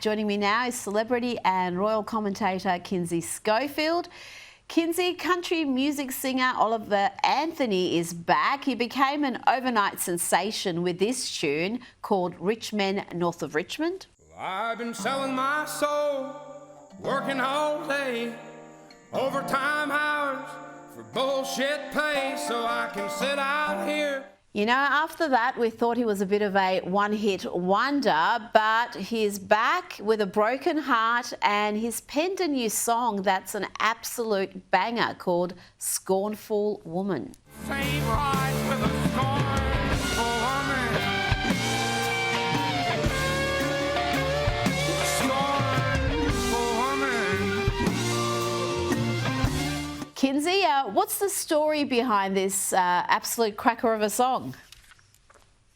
Joining me now is celebrity and royal commentator Kinsey Schofield. Kinsey, country music singer Oliver Anthony is back. He became an overnight sensation with this tune called Rich Men North of Richmond. I've been selling my soul, working all day, overtime hours for bullshit pay, so I can sit out here. You know, after that, we thought he was a bit of a one-hit wonder, but he's back with a broken heart and he's penned a new song that's an absolute banger called Scornful Woman. Ain't right with a scornful woman. Scornful woman. Kinsey, what's the story behind this absolute cracker of a song?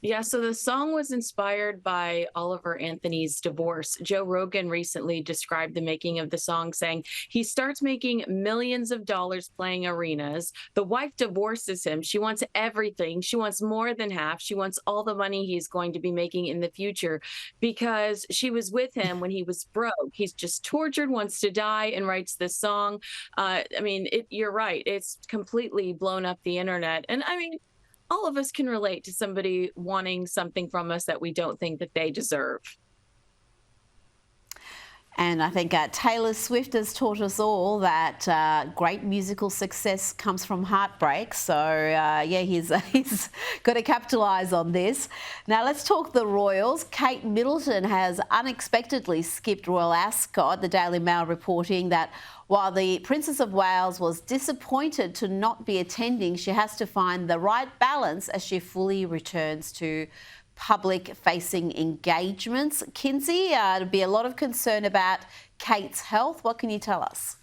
Yeah, so the song was inspired by Oliver Anthony's divorce. Joe Rogan recently described the making of the song, saying he starts making millions of dollars playing arenas. The wife divorces him. She wants everything. She wants more than half. She wants all the money he's going to be making in the future because she was with him when he was broke. He's just tortured, wants to die, and writes this song. You're right. It's completely blown up the internet. And I mean, all of us can relate to somebody wanting something from us that we don't think that they deserve. And I think Taylor Swift has taught us all that great musical success comes from heartbreak. So, he's got to capitalise on this. Now, let's talk the Royals. Kate Middleton has unexpectedly skipped Royal Ascot. The Daily Mail reporting that while the Princess of Wales was disappointed to not be attending, she has to find the right balance as she fully returns to public-facing engagements. Kinsey, there'd be a lot of concern about Kate's health. What can you tell us?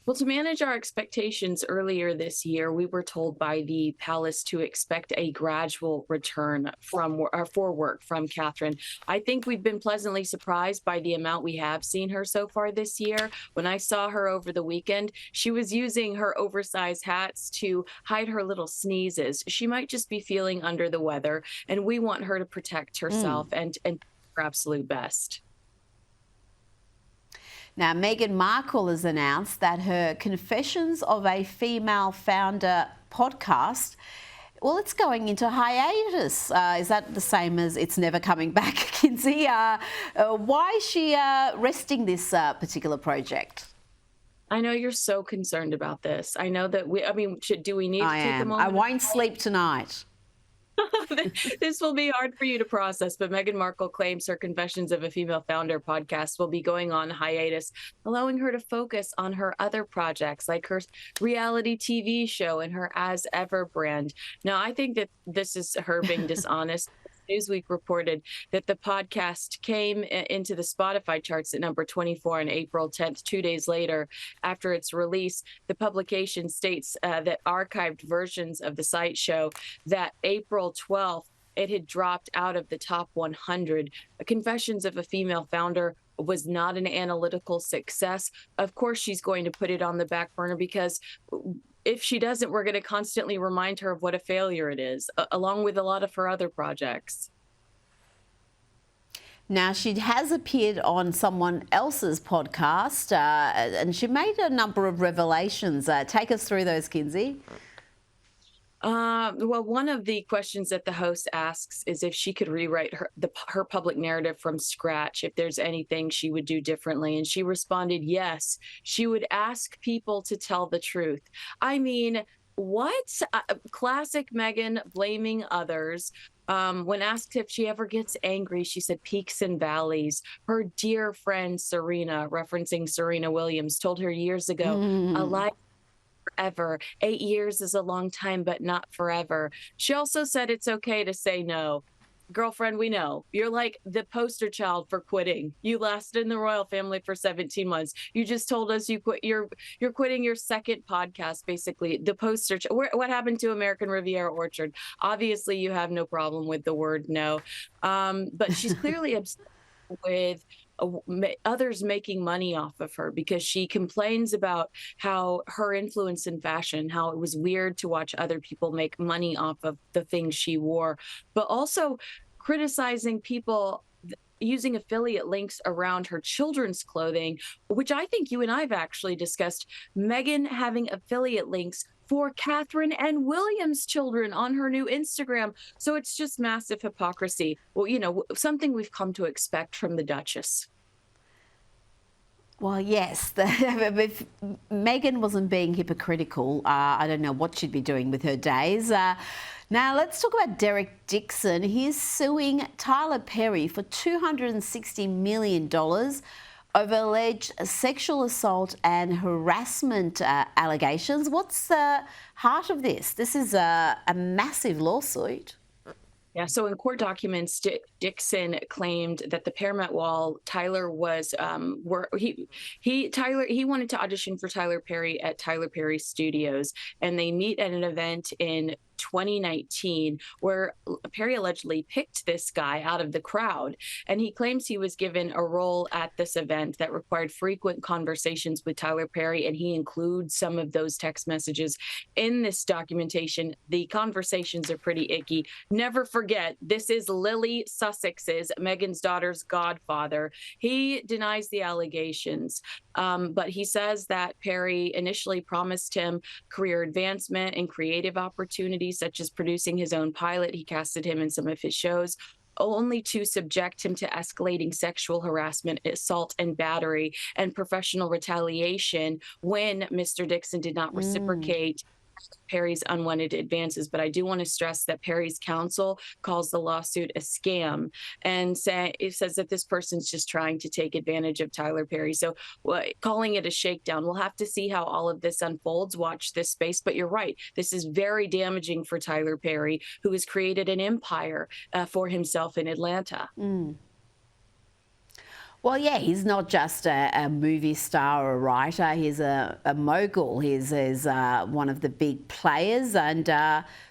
Well, to manage our expectations earlier this year, we were told by the palace to expect a gradual return for work from Catherine. I think we've been pleasantly surprised by the amount we have seen her so far this year. When I saw her over the weekend, she was using her oversized hats to hide her little sneezes. She might just be feeling under the weather, and we want her to protect herself and her absolute best. Now, Meghan Markle has announced that her Confessions of a Female Founder podcast, well, it's going into hiatus. Is that the same as it's never coming back, Kinsey? Why is she resting this particular project? I know you're so concerned about this. I know that do we need to take a moment? I won't sleep tonight. This will be hard for you to process, but Meghan Markle claims her Confessions of a Female Founder podcast will be going on hiatus, allowing her to focus on her other projects like her reality TV show and her As Ever brand. Now, I think that this is her being dishonest. Newsweek reported that the podcast came into the Spotify charts at number 24 on April 10th, 2 days later after its release. The publication states that archived versions of the site show that April 12th, it had dropped out of the top 100. Confessions of a Female Founder was not an analytical success. Of course, she's going to put it on the back burner because if she doesn't, we're going to constantly remind her of what a failure it is, along with a lot of her other projects. Now, she has appeared on someone else's podcast and she made a number of revelations. Take us through those, Kinsey. Well, one of the questions that the host asks is if she could rewrite her public narrative from scratch, if there's anything she would do differently. And she responded, yes, she would ask people to tell the truth. I mean, what? Classic Meghan blaming others. When asked if she ever gets angry, she said peaks and valleys. Her dear friend Serena, referencing Serena Williams, told her years ago, a life forever. 8 years is a long time, but not forever. She also said it's okay to say no. Girlfriend, we know you're like the poster child for quitting. You lasted in the royal family for 17 months. You just told us you quit. You're quitting your second podcast, basically. The poster. What happened to American Riviera Orchard? Obviously, you have no problem with the word no, but she's clearly upset with others making money off of her because she complains about how her influence in fashion, how it was weird to watch other people make money off of the things she wore, but also criticizing people using affiliate links around her children's clothing, which I think you and I've actually discussed. Meghan having affiliate links for Catherine and William's children on her new Instagram. So it's just massive hypocrisy. Well, something we've come to expect from the Duchess. Well, yes, if Meghan wasn't being hypocritical, I don't know what she'd be doing with her days. Now, let's talk about Derek Dixon. He's suing Tyler Perry for $260 million over alleged sexual assault and harassment allegations. What's the heart of this? This is a massive lawsuit. Yeah, so in court documents, Dixon claimed that the Paramount Wall, Tyler was he wanted to audition for Tyler Perry at Tyler Perry Studios, and they meet at an event in 2019 where Perry allegedly picked this guy out of the crowd, and he claims he was given a role at this event that required frequent conversations with Tyler Perry, and he includes some of those text messages in this documentation. The conversations are pretty icky. Never forget, this is Lily Sussex's, Meghan's daughter's godfather. He denies the allegations, but he says that Perry initially promised him career advancement and creative opportunities, such as producing his own pilot. He casted him in some of his shows, only to subject him to escalating sexual harassment, assault and battery, and professional retaliation when Mr. Dixon did not reciprocate Perry's unwanted advances. But I do want to stress that Perry's counsel calls the lawsuit a scam, and it says that this person's just trying to take advantage of Tyler Perry. So calling it a shakedown, we'll have to see how all of this unfolds. Watch this space. But you're right, this is very damaging for Tyler Perry, who has created an empire for himself in Atlanta. Well, yeah, he's not just a movie star or a writer. He's a mogul. He's one of the big players, and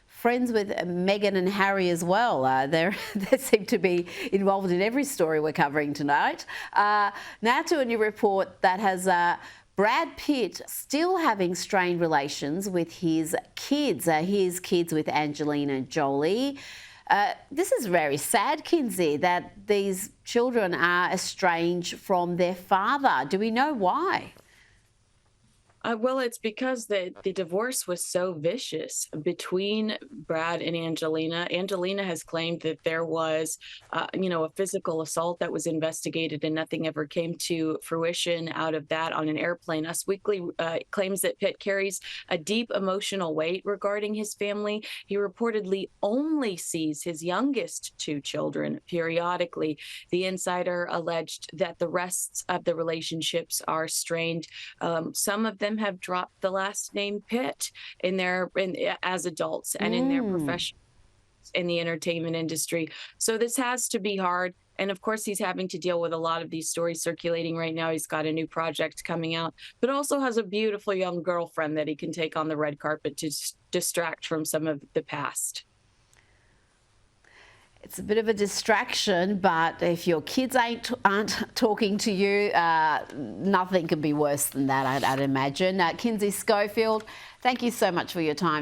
friends with Meghan and Harry as well. They seem to be involved in every story we're covering tonight. Now to a new report that has Brad Pitt still having strained relations with his kids with Angelina Jolie. This is very sad, Kinsey, that these children are estranged from their father. Do we know why? Well, it's because the divorce was so vicious between Brad and Angelina. Angelina has claimed that there was, a physical assault that was investigated and nothing ever came to fruition out of that on an airplane. Us Weekly claims that Pitt carries a deep emotional weight regarding his family. He reportedly only sees his youngest two children periodically. The Insider alleged that the rest of the relationships are strained. Some of them have dropped the last name Pitt as adults and in their profession in the entertainment industry. So this has to be hard. And of course, he's having to deal with a lot of these stories circulating right now. He's got a new project coming out, but also has a beautiful young girlfriend that he can take on the red carpet to distract from some of the past. It's a bit of a distraction, but if your kids aren't talking to you, nothing can be worse than that, I'd imagine. Kinsey Schofield, thank you so much for your time.